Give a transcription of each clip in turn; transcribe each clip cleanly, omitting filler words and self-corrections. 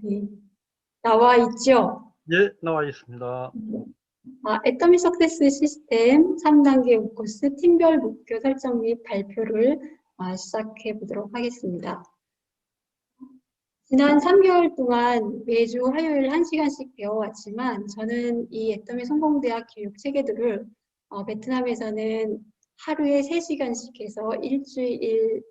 네, 나와 있죠? 예, 나와 있습니다. 애터미 석세스 시스템 3단계 코스 팀별 목표 설정 및 발표를 시작해 보도록 하겠습니다. 지난 3개월 동안 매주 화요일 1시간씩 배워왔지만 저는 이 애터미 성공대학 교육 체계들을 베트남에서는 하루에 3시간씩 해서 일주일에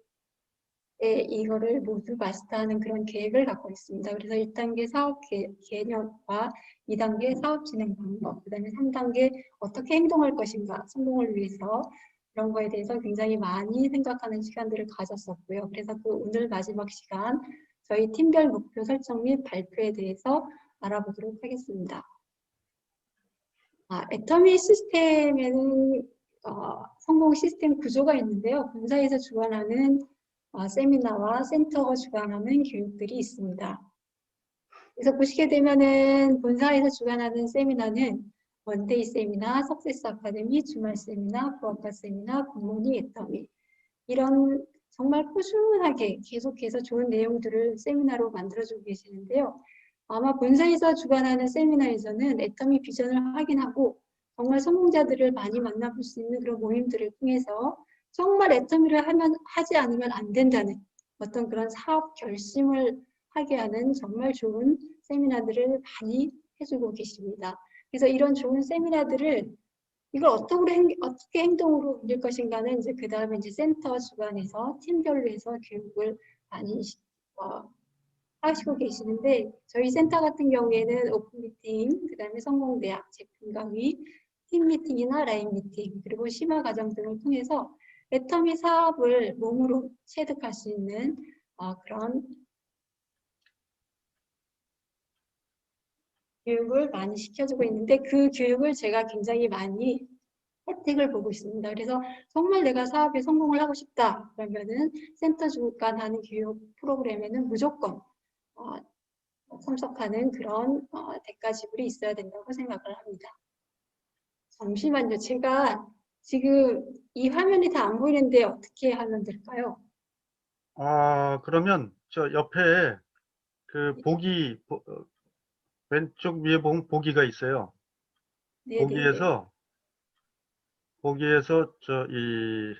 이거를 모두 마스터하는 그런 계획을 갖고 있습니다. 그래서 1단계 사업 개념과 2단계 사업 진행 방법, 그 다음에 3단계 어떻게 행동할 것인가, 성공을 위해서 그런 거에 대해서 굉장히 많이 생각하는 시간들을 가졌었고요. 그래서 그 오늘 마지막 시간 저희 팀별 목표 설정 및 발표에 대해서 알아보도록 하겠습니다. 애터미 시스템에는 성공 시스템 구조가 있는데요. 본사에서 주관하는 세미나와 센터가 주관하는 교육들이 있습니다. 그래서 보시게 되면은 본사에서 주관하는 세미나는 원데이 세미나, 석세스 아카데미, 주말 세미나, 부학과 세미나, 굿모닝 애터미 이런 정말 꾸준하게 계속해서 좋은 내용들을 세미나로 만들어주고 계시는데요. 아마 본사에서 주관하는 세미나에서는 애터미 비전을 확인하고 정말 성공자들을 많이 만나볼 수 있는 그런 모임들을 통해서 정말 애터미를 하지 않으면 안 된다는 어떤 그런 사업 결심을 하게 하는 정말 좋은 세미나들을 많이 해주고 계십니다. 그래서 이런 좋은 세미나들을 이걸 어떻게 행동으로 옮길 것인가는 이제 그 다음에 이제 센터 주관에서 팀별로 해서 교육을 많이 하시고 계시는데 저희 센터 같은 경우에는 오픈 미팅, 그 다음에 성공대학 제품 강의, 팀 미팅이나 라인 미팅, 그리고 심화 과정 등을 통해서 애터미 사업을 몸으로 체득할 수 있는 그런 교육을 많이 시켜주고 있는데 그 교육을 제가 굉장히 많이 혜택을 보고 있습니다. 그래서 정말 내가 사업에 성공을 하고 싶다 그러면은 센터 주관 하는 교육 프로그램에는 무조건 참석하는 그런 대가 지불이 있어야 된다고 생각을 합니다. 잠시만요. 제가 지금 이 화면이 다 안 보이는데 어떻게 하면 될까요? 그러면 저 옆에 그 왼쪽 위에 보면 보기가 있어요. 네네네. 보기에서, 저, 네,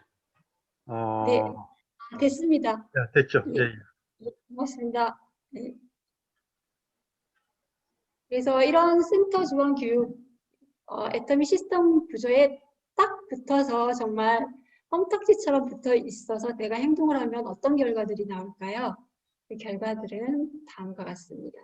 어, 됐습니다. 됐죠. 예, 네, 예. 고맙습니다. 네. 그래서 이런 센터 지원 교육 애터미 시스템 구조에 딱 붙어서 정말 껌딱지처럼 붙어 있어서 내가 행동을 하면 어떤 결과들이 나올까요? 그 결과들은 다음과 같습니다.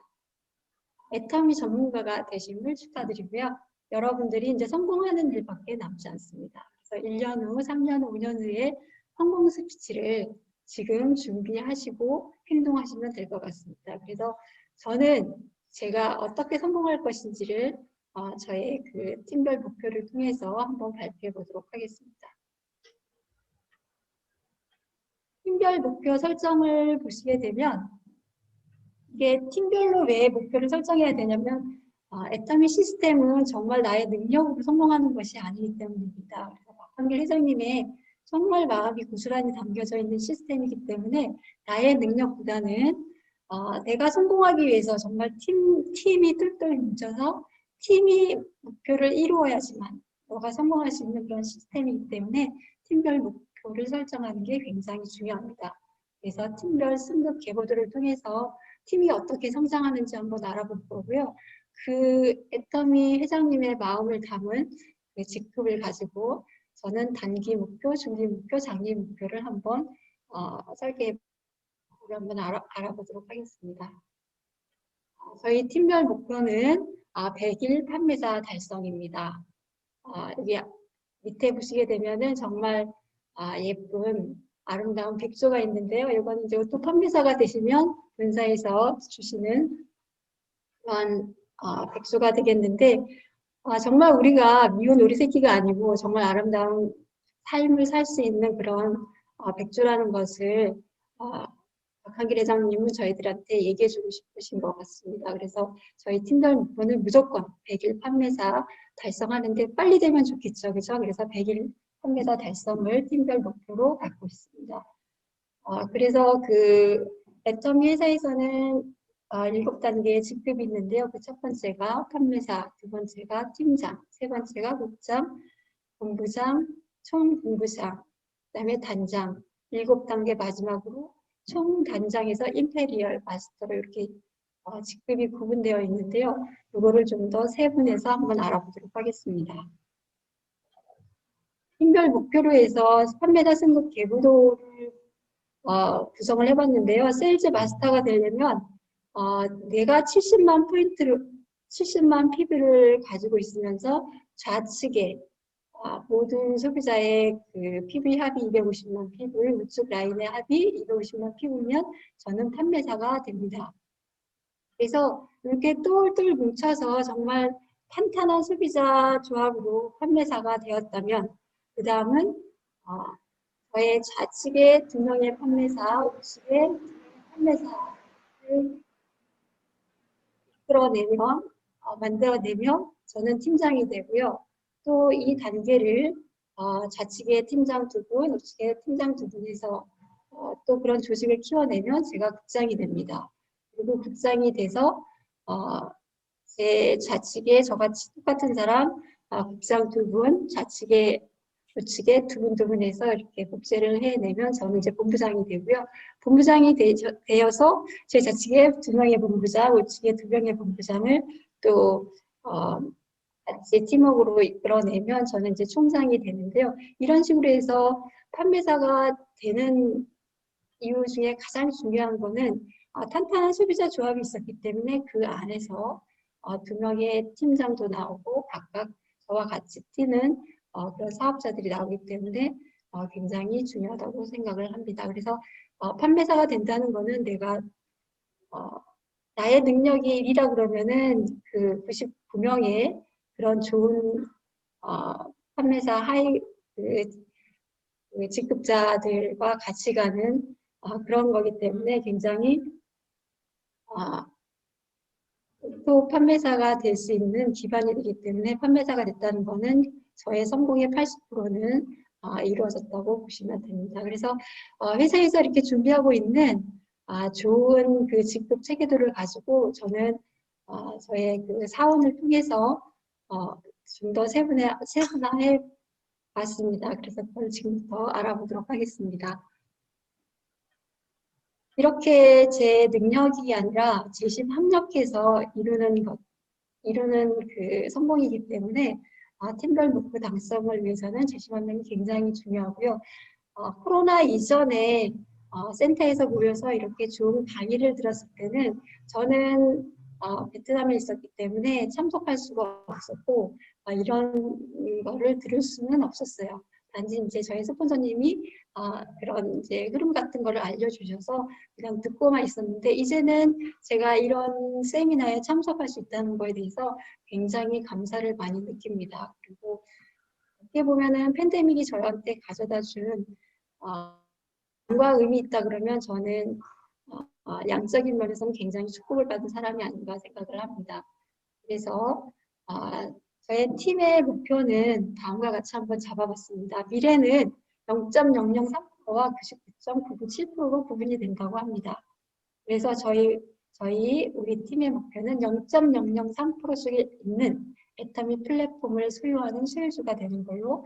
애터미 전문가가 되심을 축하드리고요. 여러분들이 이제 성공하는 일밖에 남지 않습니다. 그래서 1년 후, 3년 후, 5년 후에 성공 스피치를 지금 준비하시고 행동하시면 될 것 같습니다. 그래서 저는 제가 어떻게 성공할 것인지를 저의 그 팀별 목표를 통해서 한번 발표해 보도록 하겠습니다. 팀별 목표 설정을 보시게 되면 이게 팀별로 왜 목표를 설정해야 되냐면 애터미 시스템은 정말 나의 능력으로 성공하는 것이 아니기 때문입니다. 그래서 박한길 회장님의 정말 마음이 고스란히 담겨져 있는 시스템이기 때문에 나의 능력보다는 내가 성공하기 위해서 정말 팀이 똘똘 뭉쳐서 팀이 목표를 이루어야지만 너가 성공할 수 있는 그런 시스템이기 때문에 팀별 목표를 설정하는 게 굉장히 중요합니다. 그래서 팀별 승급 계보들을 통해서 팀이 어떻게 성장하는지 한번 알아볼 거고요. 그 애터미 회장님의 마음을 담은 그 직급을 가지고 저는 단기 목표, 중기 목표, 장기 목표를 한번 설계해 한번 알아보도록 하겠습니다. 저희 팀별 목표는 100일 판매자 달성입니다. 여기 밑에 보시게 되면은 정말 예쁜 아름다운 백조가 있는데요. 이거는 이제 또 판매사가 되시면 본사에서 주시는 그런 백조가 되겠는데 정말 우리가 미운 오리 새끼가 아니고 정말 아름다운 삶을 살 수 있는 그런 백조라는 것을 박한길 회장님은 저희들한테 얘기해주고 싶으신 것 같습니다. 그래서 저희 팀별 목표는 무조건 100일 판매사 달성하는데 빨리 되면 좋겠죠. 그죠? 그래서 100일 판매사 달성을 팀별 목표로 갖고 있습니다. 그래서 그 애터미 회사에서는 7단계의 직급이 있는데요. 그 첫 번째가 판매사, 두 번째가 팀장, 세 번째가 국장, 본부장, 총본부장, 그다음에 단장, 7단계 마지막으로 총단장에서 임페리얼 마스터로 이렇게 직급이 구분되어 있는데요. 이거를 좀 더 세분해서 한번 알아보도록 하겠습니다. 팀별 목표로 해서 판매자 승급 계보도를 구성을 해봤는데요. 세일즈 마스터가 되려면 내가 70만 포인트를 70만 PV를 가지고 있으면서 좌측에 모든 소비자의 그 PV 합이 250만 PV, 우측 라인의 합이 250만 PV면 저는 판매사가 됩니다. 그래서 이렇게 똘똘 뭉쳐서 정말 탄탄한 소비자 조합으로 판매사가 되었다면 그 다음은 저의 좌측에 2명의 판매사, 우측에 2명의 판매사를 만들어내면 저는 팀장이 되고요. 또 이 단계를 좌측에 팀장 2분, 우측에 팀장 2분에서 또 그런 조직을 키워내면 제가 국장이 됩니다. 그리고 국장이 돼서 제 좌측에 저같이 똑같은 사람 국장 2분, 좌측에 우측에 2분 2분 해서 이렇게 복제를 해내면 저는 이제 본부장이 되고요. 본부장이 되어서 제 좌측에 2명의 본부장, 우측에 2명의 본부장을 또 같이 팀워크로 이끌어내면 저는 이제 총장이 되는데요. 이런 식으로 해서 판매사가 되는 이유 중에 가장 중요한 거는 탄탄한 소비자 조합이 있었기 때문에 그 안에서 2명의 팀장도 나오고 각각 저와 같이 뛰는 그런 사업자들이 나오기 때문에 굉장히 중요하다고 생각을 합니다. 그래서 판매사가 된다는 거는 내가 나의 능력이 1이라 그러면은 그 99명의 그런 좋은 판매사 하이 그 직급자들과 같이 가는 그런 거기 때문에 굉장히 또 판매사가 될 수 있는 기반이 되기 때문에 판매사가 됐다는 거는 저의 성공의 80%는 이루어졌다고 보시면 됩니다. 그래서 회사에서 이렇게 준비하고 있는 좋은 그 직급 체계도를 가지고 저는 저의 그 사원을 통해서 좀 더 세분화해 봤습니다. 그래서 그걸 지금부터 알아보도록 하겠습니다. 이렇게 제 능력이 아니라 재심 합력해서 이루는 그 성공이기 때문에 팀별 목표 달성을 위해서는 재심 합력이 굉장히 중요하고요. 코로나 이전에 센터에서 모여서 이렇게 좋은 강의를 들었을 때는 저는 베트남에 있었기 때문에 참석할 수가 없었고 이런 거를 들을 수는 없었어요. 단지 이제 저희 스폰서님이 그런 이제 흐름 같은 거를 알려주셔서 그냥 듣고만 있었는데 이제는 제가 이런 세미나에 참석할 수 있다는 거에 대해서 굉장히 감사를 많이 느낍니다. 그리고 어떻게 보면은 팬데믹이 저한테 가져다 준 과 의미 있다 그러면 저는 양적인 면에서는 굉장히 축복을 받은 사람이 아닌가 생각을 합니다. 그래서 저의 팀의 목표는 다음과 같이 한번 잡아봤습니다. 미래는 0.003%와 99.997%로 구분이 된다고 합니다. 그래서 우리 팀의 목표는 0.003% 속에 있는 애터미 플랫폼을 소유하는 소유주가 되는 걸로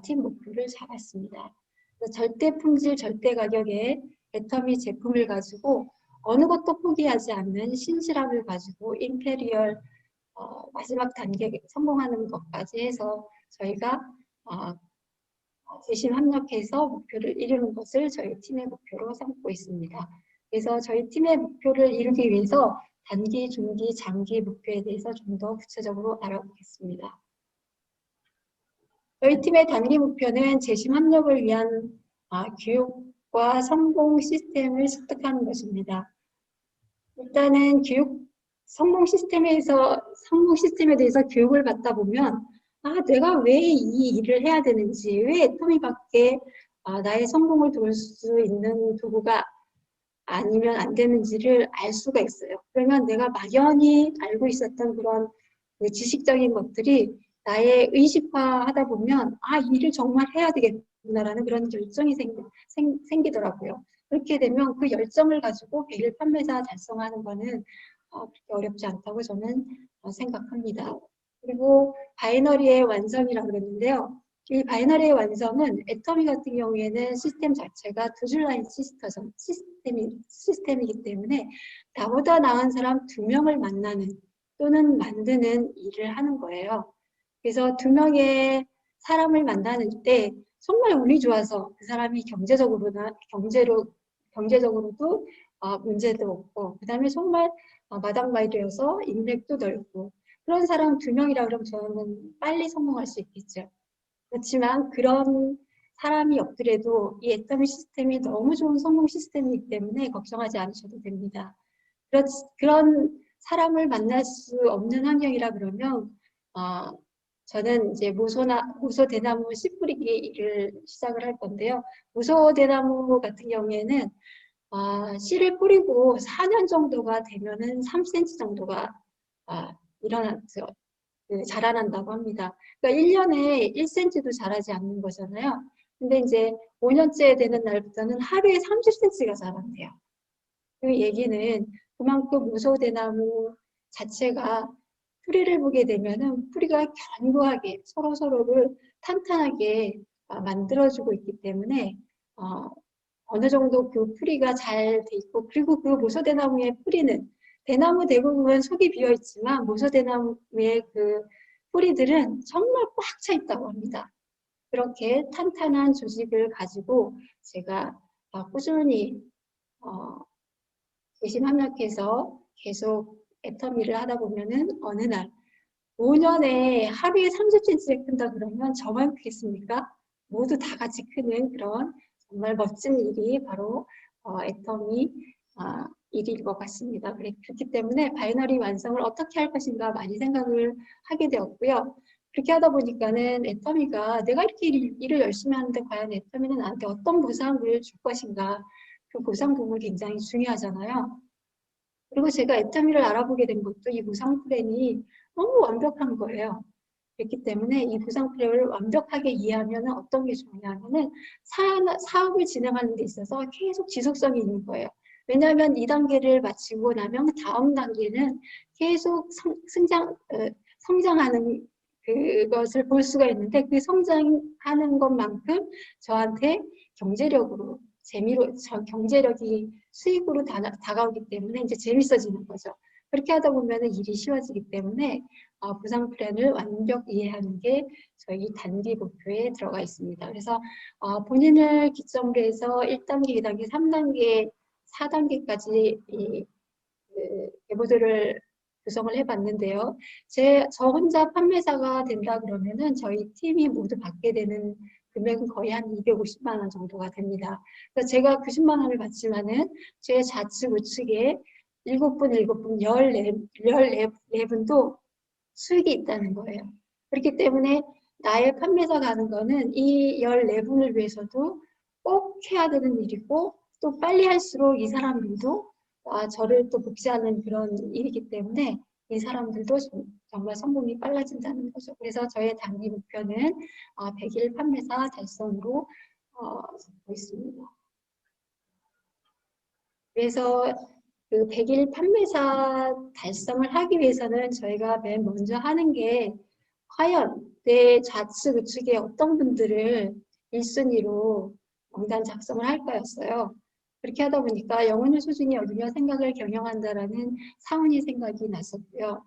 팀 목표를 잡았습니다. 절대 품질, 절대 가격에 애터미 제품을 가지고 어느 것도 포기하지 않는 신실함을 가지고 임페리얼 마지막 단계 성공하는 것까지 해서 저희가 재심 합력해서 목표를 이루는 것을 저희 팀의 목표로 삼고 있습니다. 그래서 저희 팀의 목표를 이루기 위해서 단기, 중기, 장기 목표에 대해서 좀 더 구체적으로 알아보겠습니다. 저희 팀의 단기 목표는 재심 합력을 위한 교육과 성공 시스템을 습득하는 것입니다. 일단은 성공 시스템에 대해서 교육을 받다 보면 내가 왜 이 일을 해야 되는지, 왜 애터미밖에 나의 성공을 도울 수 있는 도구가 아니면 안 되는지를 알 수가 있어요. 그러면 내가 막연히 알고 있었던 그런 그 지식적인 것들이 나의 의식화하다 보면 이 일을 정말 해야 되겠구나라는 그런 결정이 생기더라고요. 그렇게 되면 그 열정을 가지고 100일 판매사 달성하는 거는 그렇게 어렵지 않다고 저는 생각합니다. 그리고 바이너리의 완성이라고 그랬는데요. 이 바이너리의 완성은 애터미 같은 경우에는 시스템 자체가 두 줄 라인 시스템이기 때문에 나보다 나은 사람 2명을 만나는 또는 만드는 일을 하는 거예요. 그래서 2명의 사람을 만나는 때 정말 운이 좋아서 그 사람이 경제적으로도 문제도 없고, 그 다음에 정말 마당발이어서 인맥도 넓고, 그런 사람 2명이라 그러면 저는 빨리 성공할 수 있겠죠. 그렇지만 그런 사람이 없더라도 이 애터미 시스템이 너무 좋은 성공 시스템이기 때문에 걱정하지 않으셔도 됩니다. 그런 사람을 만날 수 없는 환경이라 그러면 저는 이제 무소대나무 씨 뿌리기를 시작을 할 건데요. 무소대나무 같은 경우에는 씨를 뿌리고 4년 정도가 되면은 3cm 정도가 일어나죠. 자라난다고 합니다. 그러니까 1년에 1cm도 자라지 않는 거잖아요. 근데 이제 5년째 되는 날부터는 하루에 30cm가 자란대요. 그 얘기는 그만큼 무소대나무 자체가 뿌리를 보게 되면은 뿌리가 견고하게 서로를 탄탄하게 만들어주고 있기 때문에 어느 정도 그 뿌리가 잘 돼 있고, 그리고 그 모소대나무의 뿌리는 대나무 대부분 속이 비어 있지만 모소대나무의 그 뿌리들은 정말 꽉 차 있다고 합니다. 그렇게 탄탄한 조직을 가지고 제가 꾸준히 재심 합력해서 계속 애터미를 하다 보면은 어느 날 5년에 하루에 30cm를 큰다 그러면 저만 크겠습니까? 모두 다 같이 크는 그런 정말 멋진 일이 바로 애터미 일일 것 같습니다. 그렇기 때문에 바이너리 완성을 어떻게 할 것인가 많이 생각을 하게 되었고요. 그렇게 하다 보니까는 애터미가 내가 이렇게 일을 열심히 하는데 과연 애터미는 나한테 어떤 보상을 줄 것인가, 그 보상 부분이 굉장히 중요하잖아요. 그리고 제가 애터미를 알아보게 된 것도 이 보상 플랜이 너무 완벽한 거예요. 그렇기 때문에 이 보상 플랜을 완벽하게 이해하면 어떤 게 중요하냐면은 사업을 진행하는 데 있어서 계속 지속성이 있는 거예요. 왜냐하면 2단계를 마치고 나면 다음 단계는 계속 성장하는 그것을 볼 수가 있는데, 그 성장하는 것만큼 저한테 경제력으로 경제력이 수익으로 다가오기 때문에 이제 재밌어지는 거죠. 그렇게 하다 보면 일이 쉬워지기 때문에 보상 플랜을 완벽 이해하는 게 저희 단기 목표에 들어가 있습니다. 그래서 본인을 기점으로 해서 1단계, 2단계, 3단계, 4단계까지 계보들을 구성을 해봤는데요. 저 혼자 판매사가 된다 그러면은 저희 팀이 모두 받게 되는 금액은 거의 한 250만 원 정도가 됩니다. 그래서 제가 90만 원을 받지만은 제 좌측 우측에 7분, 14분도 수익이 있다는 거예요. 그렇기 때문에 나의 판매사가 하는 거는 이 14분을 위해서도 꼭 해야 되는 일이고, 또 빨리 할수록 이 사람들도 저를 또 복지하는 그런 일이기 때문에 이 사람들도 정말 성공이 빨라진다는 거죠. 그래서 저의 단기 목표는 100일 판매사 달성으로 잡고 있습니다. 그래서 그 100일 판매사 달성을 하기 위해서는 저희가 맨 먼저 하는 게 과연 내 좌측 우측에 어떤 분들을 1순위로 명단 작성을 할까였어요. 그렇게 하다 보니까 영혼의 수준이 어디며 생각을 경영한다라는 사원이 생각이 났었고요.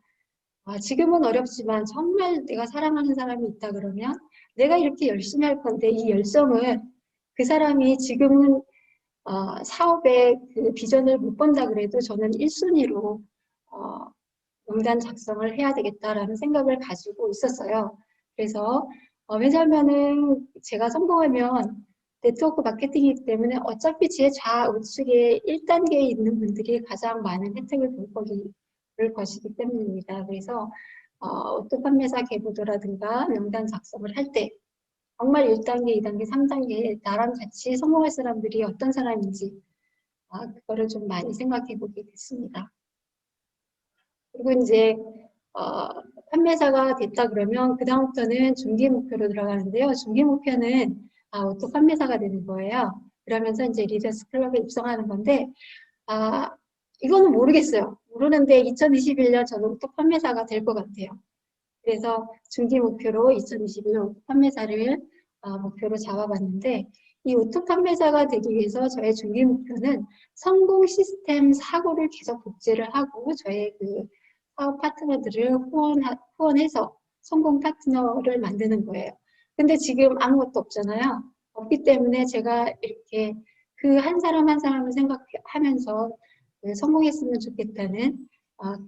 지금은 어렵지만 정말 내가 사랑하는 사람이 있다 그러면 내가 이렇게 열심히 할 건데 이 열정을 그 사람이 지금은 사업의 그 비전을 못 본다 그래도 저는 1순위로 명단 작성을 해야 되겠다라는 생각을 가지고 있었어요. 그래서 왜냐하면은 제가 성공하면 네트워크 마케팅이기 때문에 어차피 제 좌우측에 1단계에 있는 분들이 가장 많은 혜택을 볼 것이기 때문입니다. 그래서 오토 판매사 계보도라든가 명단 작성을 할 때 정말 1단계, 2단계, 3단계 나랑 같이 성공할 사람들이 어떤 사람인지 그거를 좀 많이 생각해 보게 됐습니다. 그리고 이제 판매사가 됐다 그러면 그 다음부터는 중기 목표로 들어가는데요. 중기 목표는 오토 판매사가 되는 거예요. 그러면서 이제 리더스 클럽에 입성하는 건데, 이거는 모르겠어요. 모르는데 2021년 저는 오토 판매사가 될 것 같아요. 그래서 중기 목표로 2021년 오토 판매사를 목표로 잡아봤는데, 이 오토 판매사가 되기 위해서 저의 중기 목표는 성공 시스템 사고를 계속 복제를 하고 저의 그 사업 파트너들을 후원해서 성공 파트너를 만드는 거예요. 근데 지금 아무것도 없잖아요. 없기 때문에 제가 이렇게 그 한 사람 한 사람을 생각하면서 성공했으면 좋겠다는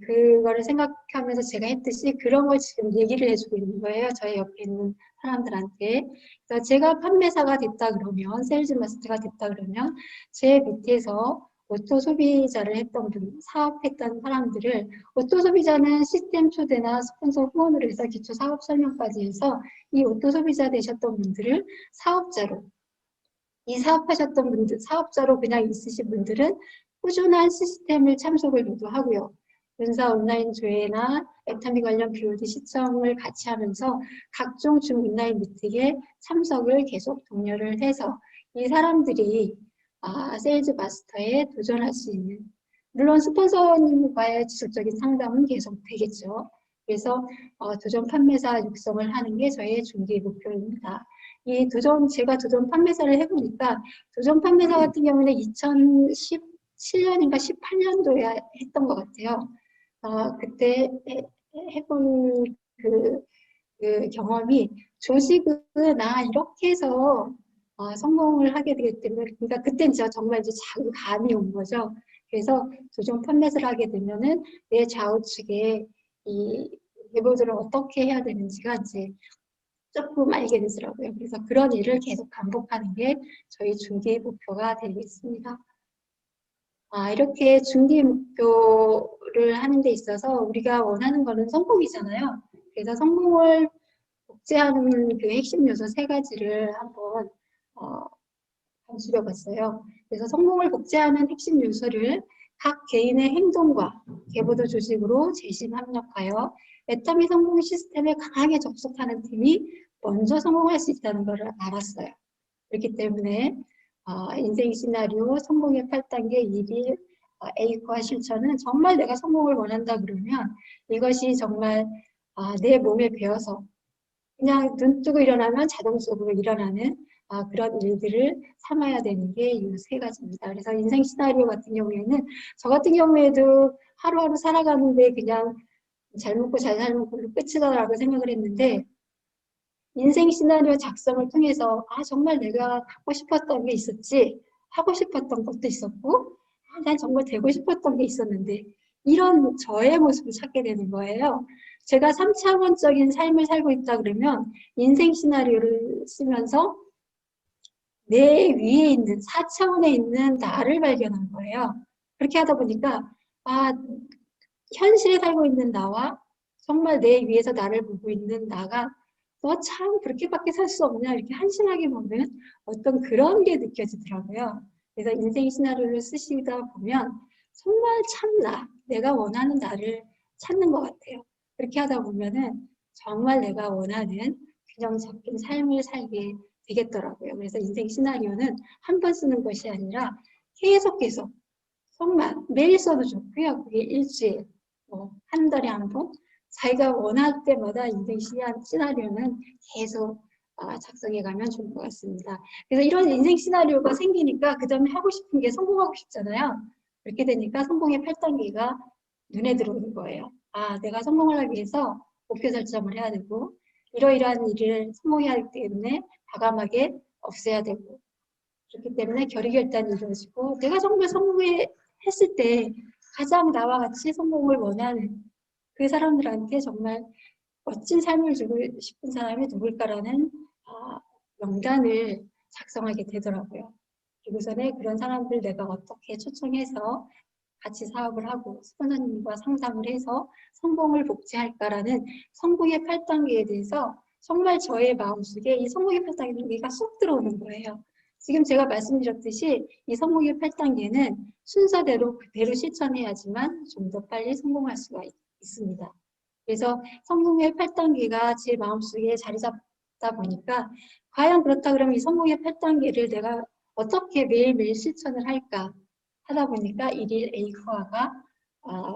그거를 생각하면서 제가 했듯이 그런 걸 지금 얘기를 해주고 있는 거예요. 저희 옆에 있는 사람들한테. 그래서 제가 판매사가 됐다 그러면, 세일즈 마스터가 됐다 그러면 제 밑에서 오토 소비자를 했던 분, 사업했던 사람들을 오토 소비자는 시스템 초대나 스폰서 후원으로 해서 기초 사업 설명까지 해서 이 오토 소비자 되셨던 분들을 사업자로, 이 사업하셨던 분들, 사업자로 그냥 있으신 분들은 꾸준한 시스템을 참석을 유도하고요. 문사 온라인 조회나 애터미 관련 BOD 시청을 같이 하면서 각종 중 온라인 미팅에 참석을 계속 독려를 해서 이 사람들이 세일즈 마스터에 도전할 수 있는, 물론 스폰서님과의 지속적인 상담은 계속 되겠죠. 그래서 도전 판매사 육성을 하는 게 저의 중기 목표입니다. 제가 도전 판매사를 해보니까, 도전 판매사 같은 경우는 2017년인가 18년도에 했던 것 같아요. 그때 해본 그 경험이 조직은 이렇게 해서 성공을 하게 되기 때문에, 그러니까 그때는 진짜 정말 이제 자괴감이 온 거죠. 그래서 도전 판매사를 하게 되면은 내 좌우측에 이 계보들을 어떻게 해야 되는지가 이제 조금 알게 되더라고요. 그래서 그런 일을 계속 반복하는 게 저희 중기 목표가 되겠습니다. 이렇게 중기 목표를 하는 데 있어서 우리가 원하는 거는 성공이잖아요. 그래서 성공을 복제하는 그 핵심 요소 3가지를 한번 간추려 봤어요. 그래서 성공을 복제하는 핵심 요소를 각 개인의 행동과 계보도 조직으로 재심 합력하여 애터미 성공 시스템에 강하게 접속하는 팀이 먼저 성공할 수 있다는 것을 알았어요. 그렇기 때문에 인생 시나리오 성공의 8단계 1일 A과 실천은 정말 내가 성공을 원한다 그러면 이것이 정말 내 몸에 배어서 그냥 눈 뜨고 일어나면 자동적으로 일어나는 그런 일들을 삼아야 되는 게 이 3가지입니다. 그래서 인생 시나리오 같은 경우에는 저 같은 경우에도 하루하루 살아가는데 그냥 잘 먹고 잘 살면 그걸로 끝이다라고 생각을 했는데, 인생 시나리오 작성을 통해서 정말 내가 갖고 싶었던 게 있었지, 하고 싶었던 것도 있었고, 난 정말 되고 싶었던 게 있었는데, 이런 저의 모습을 찾게 되는 거예요. 제가 3차원적인 삶을 살고 있다 그러면 인생 시나리오를 쓰면서 내 위에 있는 4차원에 있는 나를 발견한 거예요. 그렇게 하다 보니까 현실에 살고 있는 나와 정말 내 위에서 나를 보고 있는 나가 너 참 그렇게밖에 살 수 없냐 이렇게 한심하게 보는 어떤 그런 게 느껴지더라고요. 그래서 인생 시나리오를 쓰시다 보면 정말 참 내가 원하는 나를 찾는 것 같아요. 그렇게 하다 보면은 정말 내가 원하는 균형 잡힌 삶을 살게 되겠더라고요. 그래서 인생 시나리오는 한 번 쓰는 것이 아니라 계속 정말 매일 써도 좋고요. 그게 일주일, 한 달에 한 번, 자기가 원할 때마다 인생 시나리오는 계속 작성해 가면 좋을 것 같습니다. 그래서 이런 인생 시나리오가 생기니까 그 다음에 하고 싶은 게 성공하고 싶잖아요. 그렇게 되니까 성공의 8단계가 눈에 들어오는 거예요. 내가 성공을 하기 위해서 목표 설정을 해야 되고, 이러이러한 일을 성공해야 하기 때문에 과감하게 없애야 되고, 그렇기 때문에 결의결단이 이루어지고, 내가 정말 성공했을 때 가장 나와 같이 성공을 원하는 그 사람들한테 정말 멋진 삶을 주고 싶은 사람이 누굴까라는 명단을 작성하게 되더라고요. 그리고서는 그런 사람들 내가 어떻게 초청해서 같이 사업을 하고 스폰서님과 상담을 해서 성공을 복제할까라는 성공의 8단계에 대해서 정말 저의 마음속에 이 성공의 8단계가 쏙 들어오는 거예요. 지금 제가 말씀드렸듯이 이 성공의 8단계는 순서대로 그대로 실천해야지만 좀 더 빨리 성공할 수가 있습니다. 그래서 성공의 8단계가 제 마음속에 자리 잡다 보니까 과연 그렇다 그러면 이 성공의 8단계를 내가 어떻게 매일매일 실천을 할까 하다 보니까 일일 A코어가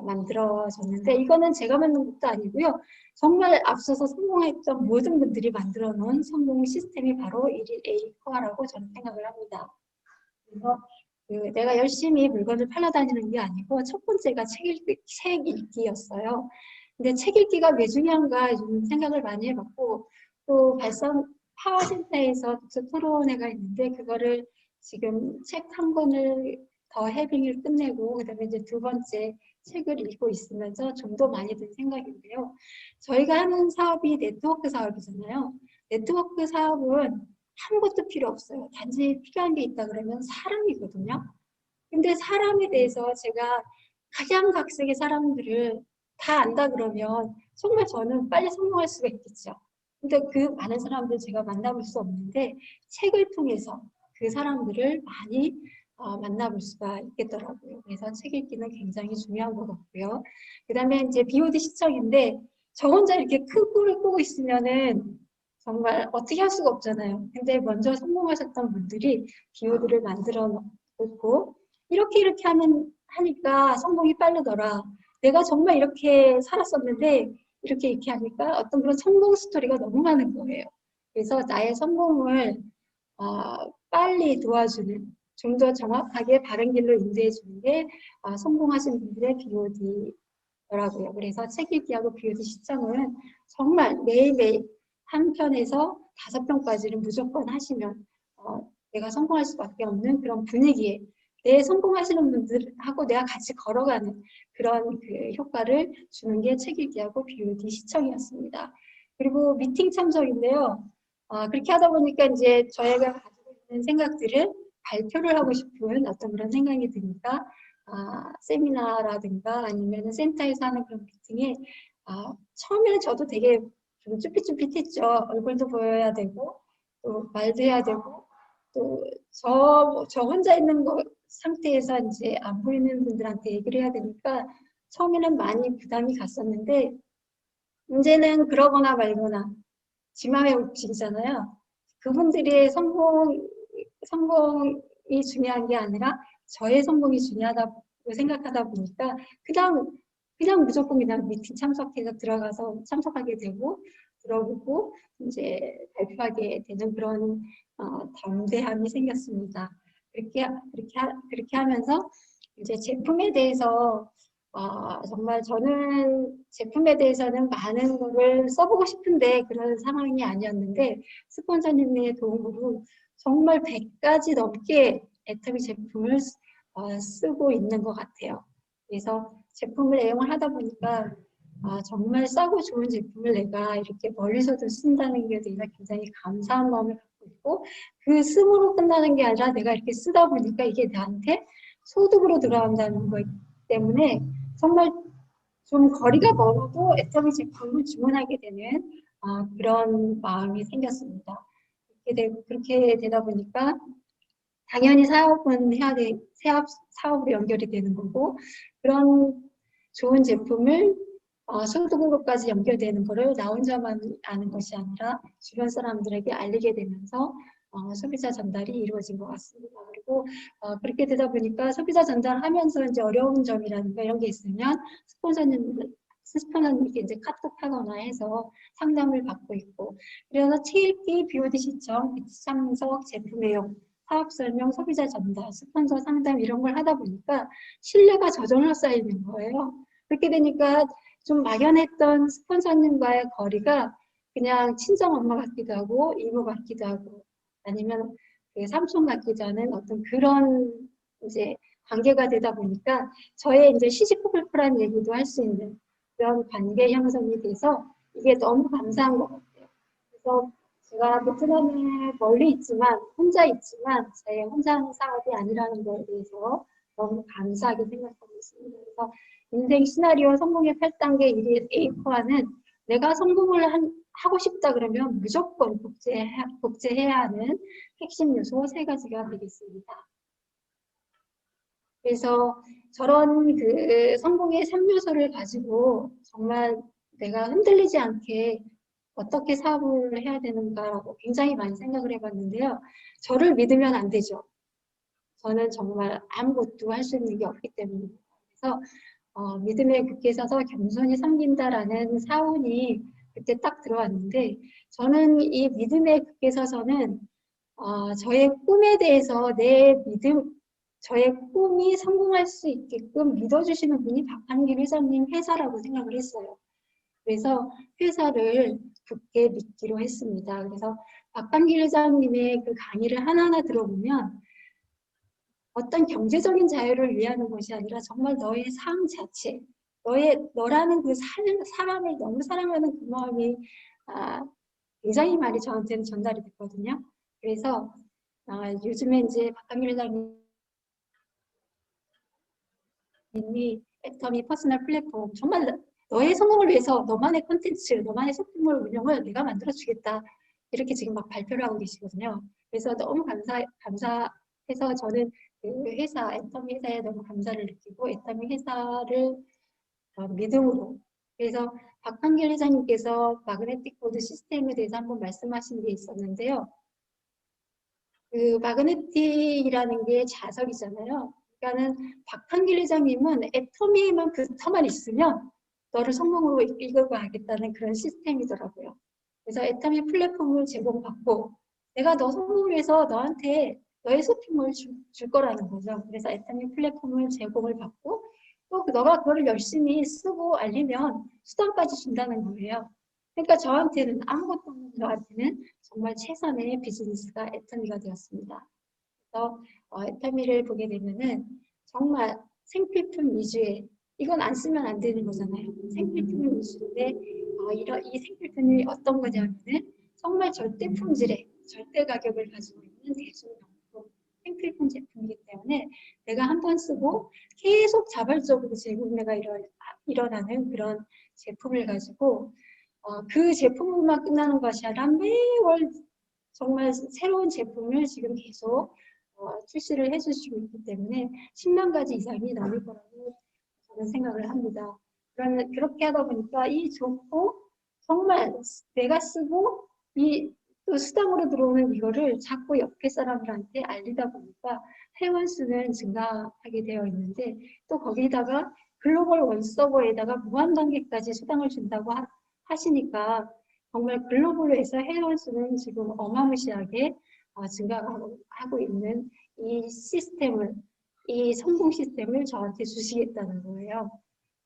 만들어졌는데 이거는 제가 만든 것도 아니고요. 정말 앞서서 성공했던 모든 분들이 만들어 놓은 성공 시스템이 바로 일일 A코어라고 저는 생각을 합니다. 그래서 내가 열심히 물건을 팔러 다니는 게 아니고 첫 번째가 책 읽기였어요. 근데 책 읽기가 왜 중요한가 좀 생각을 많이 해봤고 또 발성 파워센터에서 독서 토론회가 있는데 그거를 지금 책 한 권을 더 해빙을 끝내고 그다음에 이제 두 번째 책을 읽고 있으면서 좀 더 많이 든 생각인데요. 저희가 하는 사업이 네트워크 사업이잖아요. 네트워크 사업은 아무것도 필요 없어요. 단지 필요한 게 있다 그러면 사람이거든요. 근데 사람에 대해서 제가 각양각색의 사람들을 다 안다 그러면 정말 저는 빨리 성공할 수가 있겠죠. 근데 그 많은 사람들 제가 만나볼 수 없는데 책을 통해서 그 사람들을 많이 만나볼 수가 있겠더라고요. 그래서 책 읽기는 굉장히 중요한 것 같고요. 그 다음에 이제 BOD 시청인데 저 혼자 이렇게 큰 꿈을 꾸고 있으면은 정말 어떻게 할 수가 없잖아요. 근데 먼저 성공하셨던 분들이 BOD를 만들어 놓고 이렇게 하니까 성공이 빠르더라. 내가 정말 이렇게 살았었는데 이렇게 하니까 어떤 그런 성공 스토리가 너무 많은 거예요. 그래서 나의 성공을 빨리 도와주는, 좀 더 정확하게 바른 길로 인도해 주는 게 성공하신 분들의 BOD더라고요. 그래서 책 읽기하고 BOD 시청은 정말 매일매일 한 편에서 5편까지는 무조건 하시면 내가 성공할 수밖에 없는 그런 분위기에 내 성공하시는 분들하고 내가 같이 걸어가는 그런 그 효과를 주는 게 책 읽기하고 BOD 시청이었습니다. 그리고 미팅 참석인데요. 그렇게 하다 보니까 이제 저희가 가지고 있는 생각들을 발표를 하고 싶은 어떤 그런 생각이 드니까 세미나라든가 아니면 센터에서 하는 그런 미팅에 처음에는 저도 되게 좀 쭈삣쭈삣했죠. 얼굴도 보여야 되고 또 말도 해야 되고 또 저 혼자 있는 상태에서 이제 안 보이는 분들한테 얘기를 해야 되니까 처음에는 많이 부담이 갔었는데 이제는 그러거나 말거나 지 맘의 법칙이잖아요. 그분들의 성공이 중요한 게 아니라 저의 성공이 중요하다고 생각하다 보니까 그냥 무조건 그냥 미팅 참석해서 들어가서 참석하게 되고 들어보고 이제 발표하게 되는 그런 담대함이 생겼습니다. 그렇게 하면서 이제 제품에 대해서 정말 저는 제품에 대해서는 많은 거를 써보고 싶은데 그런 상황이 아니었는데 스폰서님의 도움으로 정말 100가지 넘게 애터미 제품을 쓰고 있는 것 같아요. 그래서 제품을 애용을 하다 보니까 정말 싸고 좋은 제품을 내가 이렇게 멀리서도 쓴다는 게 내가 굉장히 감사한 마음을 갖고 있고 그 씀으로 끝나는 게 아니라 내가 이렇게 쓰다 보니까 이게 나한테 소득으로 들어간다는 거 때문에 정말 좀 거리가 멀어도 애터미 제품을 주문하게 되는 그런 마음이 생겼습니다. 그렇게 되다 보니까 당연히 사업은 해야 사업으로 연결이 되는 거고 그런 좋은 제품을 소득으로까지 연결되는 거를 나 혼자만 아는 것이 아니라 주변 사람들에게 알리게 되면서 소비자 전달이 이루어진 것 같습니다. 그리고 그렇게 되다 보니까 소비자 전달하면서 이제 어려운 점이라든가 이런 게 있으면 스폰서님께 이제 카톡하거나 해서 상담을 받고 있고 그래서 TLP, BOD 시청, 참석, 제품 애용, 사업 설명, 소비자 전달, 스폰서 상담 이런 걸 하다 보니까 신뢰가 저절로 쌓이는 거예요. 그렇게 되니까 좀 막연했던 스폰서님과의 거리가 그냥 친정 엄마 같기도 하고 이모 같기도 하고 아니면 그 삼촌 같기도 하는 어떤 그런 이제 관계가 되다 보니까 저의 이제 시시콜콜한 얘기도 할 수 있는 그런 관계 형성이 돼서 이게 너무 감사한 것 같아요. 그래서 제가 베트남에 멀리 있지만 혼자 있지만 제 혼자 하는 사업이 아니라는 거에 대해서 너무 감사하게 생각하고 있습니다. 그래서 인생 시나리오 성공의 8단계 1위 A코어는 내가 성공을 하고 싶다 그러면 무조건 복제해야 하는 핵심 요소 3가지가 되겠습니다. 그래서 저런 그 성공의 3요소를 가지고 정말 내가 흔들리지 않게 어떻게 사업을 해야 되는가라고 굉장히 많이 생각을 해봤는데요. 저를 믿으면 안 되죠. 저는 정말 아무것도 할 수 있는 게 없기 때문입니다. 그래서 믿음에 굳게 서서 겸손히 섬긴다라는 사원이 그때 딱 들어왔는데, 저는 이 믿음에 굳게 서서는 저의 꿈에 대해서 저의 꿈이 성공할 수 있게끔 믿어주시는 분이 박한길 회장님 회사라고 생각을 했어요. 그래서 회사를 굳게 믿기로 했습니다. 그래서 박한길 회장님의 그 강의를 하나하나 들어보면 어떤 경제적인 자유를 위하는 것이 아니라 정말 너의 삶 자체, 너라는 그 사람을 너무 사랑하는 그 마음이 굉장히 많이 저한테는 전달이 됐거든요. 그래서 요즘에 이제 박한길 회장님이 애터미 퍼스널 플랫폼, 정말 너의 성공을 위해서 너만의 콘텐츠, 너만의 쇼핑몰 운영을 내가 만들어주겠다. 이렇게 지금 막 발표를 하고 계시거든요. 그래서 너무 감사해서 저는 그 회사, 애터미 회사에 너무 감사를 느끼고 애터미 회사를 믿음으로. 그래서 박한길 회장님께서 마그네틱 보드 시스템에 대해서 한번 말씀하신 게 있었는데요. 그 마그네틱이라는 게 자석이잖아요. 그러니까는 박한길 회장님은 애터미에만 붙어만 있으면 너를 성공으로 이끌고 가겠다는 그런 시스템이더라고요. 그래서 애터미 플랫폼을 제공받고 내가 너 성공을 위해서 너한테 너의 쇼핑몰을 줄 거라는 거죠. 그래서 애터미 플랫폼을 제공을 받고 또 너가 그거를 열심히 쓰고 알리면 수당까지 준다는 거예요. 그러니까 저한테는 아무것도 없는 저한테는 정말 최선의 비즈니스가 애터미가 되었습니다. 그래서 애터미를 보게 되면은 정말 생필품 위주의, 이건 안 쓰면 안 되는 거잖아요. 생필품 위주인데 이 생필품이 어떤 거냐면은 정말 절대 품질의 절대 가격을 가지고 있는 대중용품 생필품 제품이기 때문에 내가 한 번 쓰고 계속 자발적으로 재구매가 일어나는 그런 제품을 가지고 그 제품으로만 끝나는 것이 아니라 매월 정말 새로운 제품을 지금 계속 출시를 해주시고 있기 때문에 10만 가지 이상이 넘을 거라고 저는 생각을 합니다. 그러면 그렇게 하다 보니까 이 좋고 정말 내가 쓰고 또 수당으로 들어오는 이거를 자꾸 옆에 사람들한테 알리다 보니까 회원 수는 증가하게 되어 있는데 또 거기다가 글로벌 원서버에다가 무한 단계까지 수당을 준다고 하시니까 정말 글로벌에서 회원 수는 지금 어마무시하게 증가하고 있는 이 성공 시스템을 저한테 주시겠다는 거예요.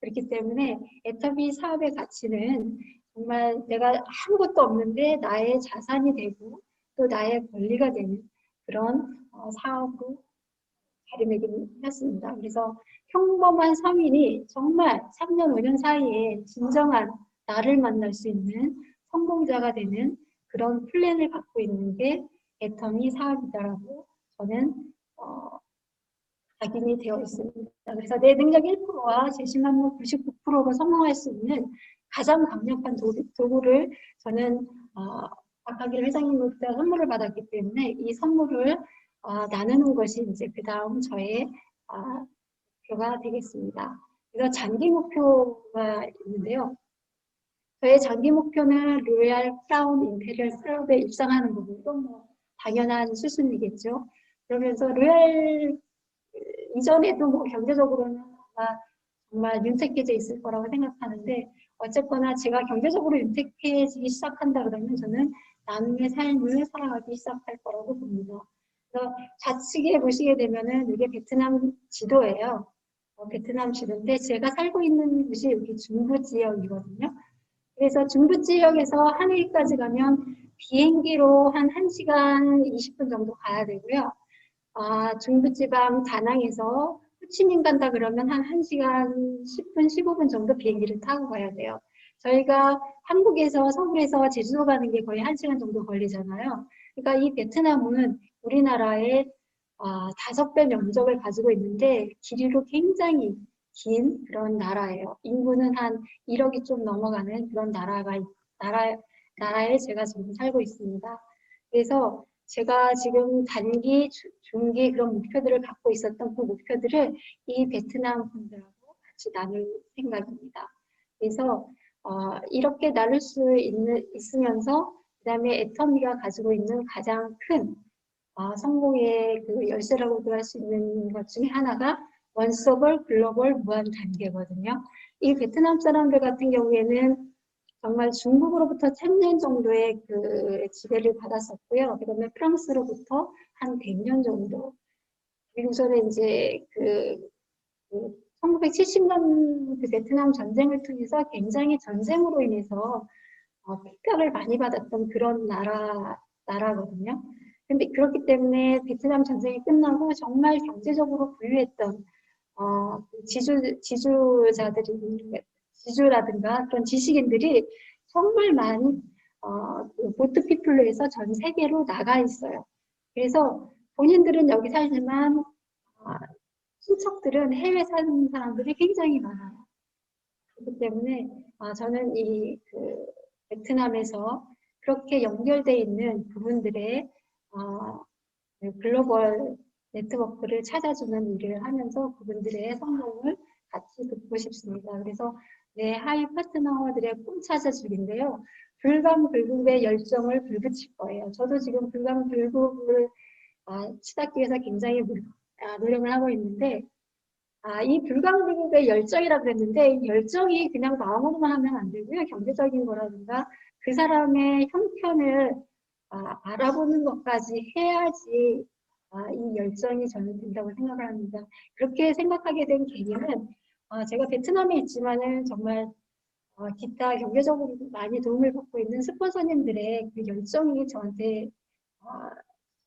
그렇기 때문에 애터미 사업의 가치는 정말 내가 아무것도 없는데 나의 자산이 되고 또 나의 권리가 되는 그런 사업으로 자리매김했습니다. 그래서 평범한 서민이 정말 3년, 5년 사이에 진정한 나를 만날 수 있는 성공자가 되는 그런 플랜을 갖고 있는 게 애터미 사업이다라고 저는 각인이 되어 있습니다. 그래서 내 능력 1%와 제시망력 99%로 성공할 수 있는 가장 강력한 도구를 저는 박하길 회장님으로부터 선물을 받았기 때문에 이 선물을 나누는 것이 이제 그 다음 저의 목표가 되겠습니다. 그래서 장기 목표가 있는데요. 저의 장기 목표는 로얄 크라운 임페리얼 클럽에 입상하는 거고 이건 뭐 당연한 수순이겠죠. 그러면서 로얄 이전에도 뭐 경제적으로는 정말 윤택해져 있을 거라고 생각하는데 어쨌거나 제가 경제적으로 윤택해지기 시작한다 그러면 저는 나눔의 삶을 살아가기 시작할 거라고 봅니다. 그래서 좌측에 보시게 되면은 이게 베트남 지도예요. 베트남 지도인데 제가 살고 있는 곳이 여기 중부 지역이거든요. 그래서 중부 지역에서 하노이까지 가면 비행기로 한 1시간 20분 정도 가야 되고요. 중부지방 다낭에서 호치민 간다 그러면 한 1시간 10분, 15분 정도 비행기를 타고 가야 돼요. 저희가 한국에서 서울에서 제주도 가는 게 거의 1시간 정도 걸리잖아요. 그러니까 이 베트남은 우리나라의 5배 면적을 가지고 있는데 길이로 굉장히 긴 그런 나라예요. 인구는 한 1억이 좀 넘어가는 그런 나라에 제가 지금 살고 있습니다. 그래서 제가 지금 단기, 중기 그런 목표들을 갖고 있었던 그 목표들을 이 베트남 분들하고 같이 나눌 생각입니다. 그래서 이렇게 나눌 수 있으면서 그다음에 애터미가 가지고 있는 가장 큰 성공의 그 열쇠라고도 할 수 있는 것 중에 하나가 원서블 글로벌 무한 단계거든요. 이 베트남 사람들 같은 경우에는 정말 중국으로부터 1000년 정도의 그 지배를 받았었고요. 그다음에 프랑스로부터 한 100년 정도. 그리고서는 이제 1970년 그 베트남 전쟁을 통해서 굉장히 전쟁으로 인해서 핍박을 많이 받았던 그런 나라거든요. 근데 그렇기 때문에 베트남 전쟁이 끝나고 정말 경제적으로 부유했던 지주라든가 그런 지식인들이 정말 많이 그 보트 피플로 해서 전 세계로 나가 있어요. 그래서 본인들은 여기 살지만 친척들은 해외 사는 사람들이 굉장히 많아요. 그렇기 때문에 저는 베트남에서 그렇게 연결되어 있는 부분들의 그 글로벌 네트워크를 찾아주는 일을 하면서 그분들의 성공을 같이 돕고 싶습니다. 그래서 하위 파트너들의 꿈 찾아주기인데요. 불감불급의 열정을 불붙일 거예요. 저도 지금 불감불급을 치닫기 위해서 굉장히 노력을 하고 있는데 이 불감불급의 열정이라 그랬는데 이 열정이 그냥 마음으로만 하면 안 되고요. 경제적인 거라든가 그 사람의 형편을 알아보는 것까지 해야지 이 열정이 저는 된다고 생각을 합니다. 그렇게 생각하게 된 계기는 제가 베트남에 있지만은 정말 기타 경제적으로 많이 도움을 받고 있는 스폰서님들의 그 열정이 저한테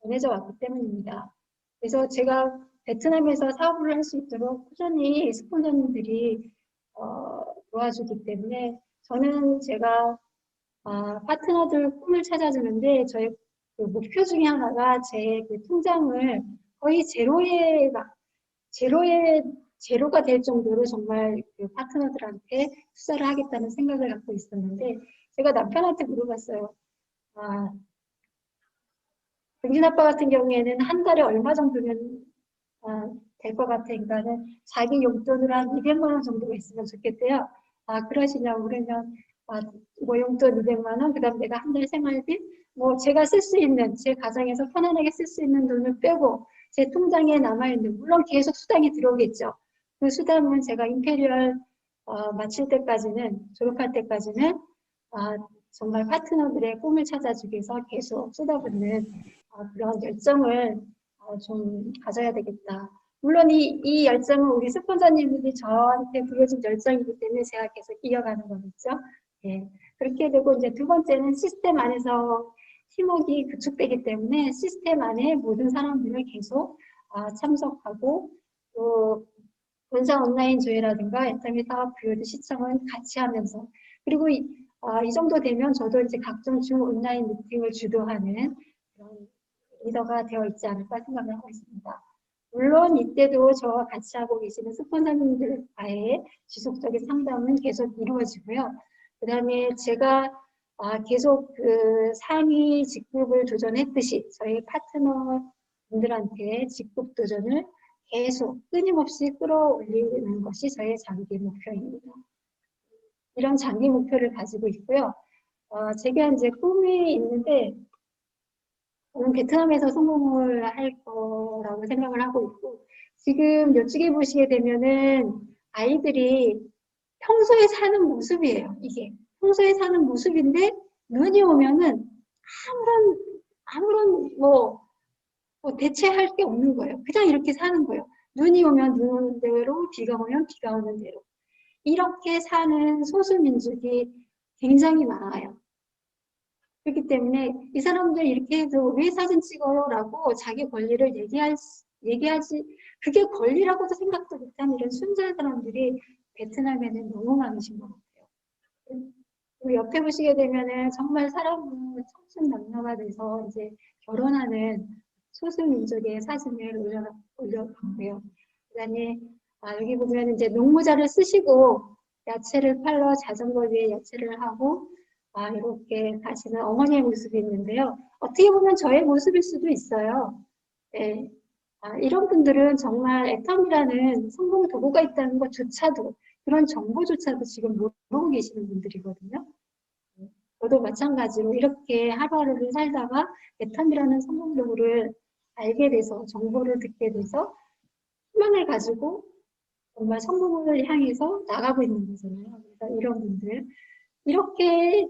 전해져 왔기 때문입니다. 그래서 제가 베트남에서 사업을 할 수 있도록 꾸준히 스폰서님들이 도와주기 때문에 저는 제가 파트너들 꿈을 찾아주는데 저의 그 목표 중에 하나가 제 그 통장을 거의 제로가 될 정도로 정말 그 파트너들한테 투자를 하겠다는 생각을 갖고 있었는데 제가 남편한테 물어봤어요. 병진 아빠 같은 경우에는 한 달에 얼마 정도면 될 것 같아. 그러니까는 자기 용돈으로 한 200만 원 정도가 있으면 좋겠대요. 그러시냐고 그러면 뭐 용돈 200만 원, 그다음 내가 한 달 생활비, 뭐 제가 쓸 수 있는 제 가정에서 편안하게 쓸 수 있는 돈을 빼고 제 통장에 남아 있는 물론 계속 수당이 들어오겠죠. 그 수당은 제가 임페리얼 마칠 때까지는 졸업할 때까지는 정말 파트너들의 꿈을 찾아주기 위해서 계속 쏟아붓는 그런 열정을 좀 가져야 되겠다. 물론 이 열정은 우리 스폰서님들이 저한테 보여준 열정이기 때문에 제가 계속 이어가는 거겠죠. 예. 그렇게 되고 이제 두 번째는 시스템 안에서 팀워크가 구축되기 때문에 시스템 안에 모든 사람들을 계속 참석하고 또 본사 온라인 조회라든가 엔터미 사업 부여도 시청은 같이 하면서 그리고 이 정도 되면 저도 이제 각종 중 온라인 미팅을 주도하는 그런 리더가 되어 있지 않을까 생각을 하고 있습니다. 물론 이때도 저와 같이 하고 계시는 스폰서님들과의 지속적인 상담은 계속 이루어지고요. 그 다음에 제가 계속 그 상위 직급을 도전했듯이 저희 파트너분들한테 직급 도전을 계속 끊임없이 끌어올리는 것이 저의 장기 목표입니다. 이런 장기 목표를 가지고 있고요. 제가 이제 꿈이 있는데 저는 베트남에서 성공을 할 거라고 생각을 하고 있고 지금 이쪽에 보시게 되면은 아이들이 평소에 사는 모습이에요. 이게 평소에 사는 모습인데 눈이 오면은 아무런 뭐 대체할 게 없는 거예요. 그냥 이렇게 사는 거예요. 눈이 오면 눈 오는 대로, 비가 오면 비가 오는 대로. 이렇게 사는 소수민족이 굉장히 많아요. 그렇기 때문에 이 사람들 이렇게 해도 왜 사진 찍어요? 라고 자기 권리를 얘기하지, 그게 권리라고도 생각도 못하는 이런 순수한 사람들이 베트남에는 너무 많으신 것 같아요. 그리고 옆에 보시게 되면은 정말 사람은 청춘남녀가 돼서 이제 결혼하는 소수민족의 사진을 올려봤고요. 그 다음에 여기 보면 이제 농모자를 쓰시고 야채를 팔러 자전거 위에 야채를 하고 이렇게 가시는 어머니의 모습이 있는데요. 어떻게 보면 저의 모습일 수도 있어요. 네. 이런 분들은 정말 애텀이라는 성공 도구가 있다는 것조차도 그런 정보조차도 지금 모르고 계시는 분들이거든요. 저도 마찬가지로 이렇게 하루하루를 살다가 애텀이라는 성공 도구를 알게 돼서 정보를 듣게 돼서 희망을 가지고 정말 성공을 향해서 나가고 있는 거잖아요. 그래서 이런 분들 이렇게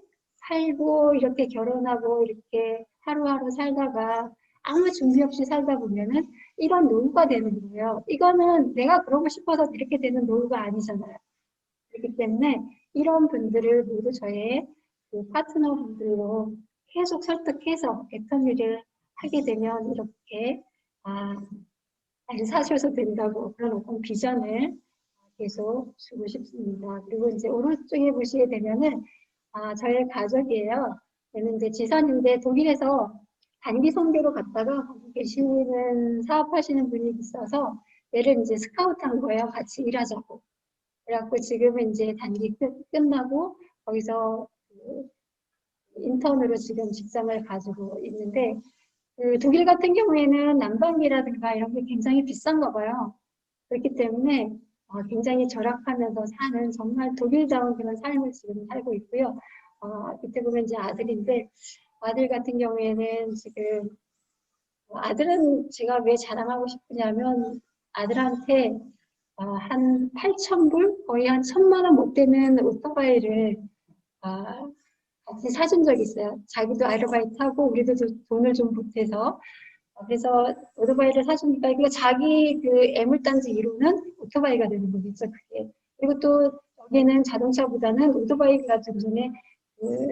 살고 이렇게 결혼하고 이렇게 하루하루 살다가 아무 준비 없이 살다 보면은 이런 노후가 되는 거예요. 이거는 내가 그러고 싶어서 이렇게 되는 노후가 아니잖아요. 그렇기 때문에 이런 분들을 모두 저의 그 파트너 분들로 계속 설득해서 애터미를 하게 되면 이렇게 잘 사셔도 된다고 그런 어떤 비전을 계속 주고 싶습니다. 그리고 이제 오른쪽에 보시게 되면은 저희 가족이에요. 저는 이제 지선인데 독일에서 단기 선교로 갔다가 거기 계시는 사업하시는 분이 있어서 얘를 이제 스카우트한 거예요. 같이 일하자고. 그래갖고 지금은 이제 단기 끝나고 거기서 그 인턴으로 지금 직장을 가지고 있는데 그 독일 같은 경우에는 난방비라든가 이런 게 굉장히 비싼가 봐요. 그렇기 때문에 굉장히 절약하면서 사는 정말 독일다운 그런 삶을 지금 살고 있고요. 밑에 보면 이제 아들인데 아들 같은 경우에는 지금 아들은 제가 왜 자랑하고 싶으냐면 아들한테 한 8,000불 거의 한 1,000만 원 못 되는 오토바이를 아, 같이 사준 적이 있어요. 자기도 아르바이트하고 우리도 돈을 좀 보태서 그래서 오토바이를 사주니까 이거 자기 그 애물단지 1호는 오토바이가 되는 거겠죠, 그게. 그리고 또 여기는 자동차보다는 오토바이가 가지고는 그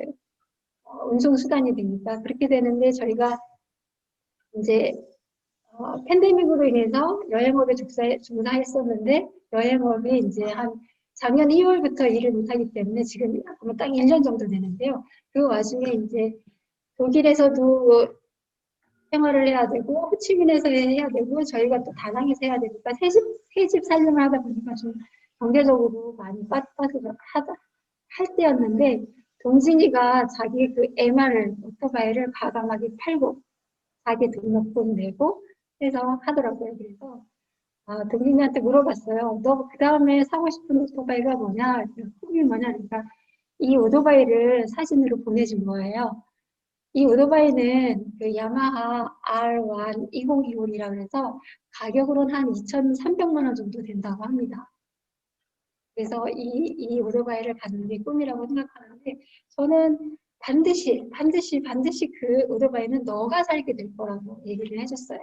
운송수단이 되니까 그렇게 되는데 저희가 이제 팬데믹으로 인해서 여행업에 종사했었는데 여행업이 이제 한 작년 2월부터 일을 못하기 때문에 지금 딱 1년 정도 되는데요. 그 와중에 이제 독일에서도 생활을 해야 되고 호치민에서 해야 되고 저희가 또 다낭에서 해야 되니까 새집 살림을 하다 보니까 좀 경제적으로 많이 빠뜨려 할 때였는데 동진이가 자기 그 MR 오토바이를 과감하게 팔고 자기 등록금 내고 해서 하더라고요. 그래서 동진이한테 물어봤어요. 너 그 다음에 사고 싶은 오토바이가 뭐냐? 꿈이 뭐냐? 그러니까 이 오토바이를 사진으로 보내준 거예요. 이 오토바이는 그 야마하 R1 2020이라고 해서 가격으로는 한 2,300만 원 정도 된다고 합니다. 그래서 이 오토바이를 갖는 게 꿈이라고 생각하는데 저는 반드시 그 오토바이는 너가 살게 될 거라고 얘기를 해줬어요.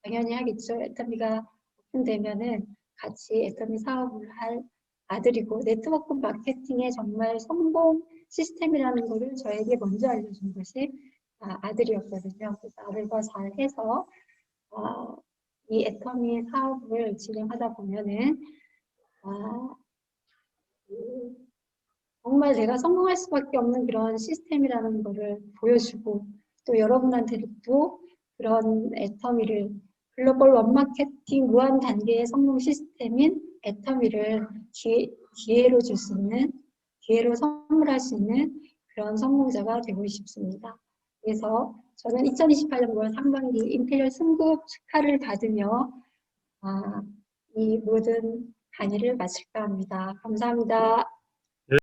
당연히 하겠죠. 애터미가 오픈되면은 같이 애터미 사업을 할 아들이고 네트워크 마케팅의 정말 성공 시스템이라는 거를 저에게 먼저 알려준 것이 아들이었거든요. 그래서 아들과 잘 해서 이 애터미 사업을 진행하다 보면은 정말 내가 성공할 수밖에 없는 그런 시스템이라는 거를 보여주고 또 여러분한테도 그런 애터미를 글로벌 원마케팅 무한 단계의 성공 시스템인 애터미를 기회로 줄 수 있는 기회로 선물할 수 있는 그런 성공자가 되고 싶습니다. 그래서 저는 2028년 9월 상반기 임페리얼 승급 축하를 받으며 이 모든 강의를 마칠까 합니다. 감사합니다.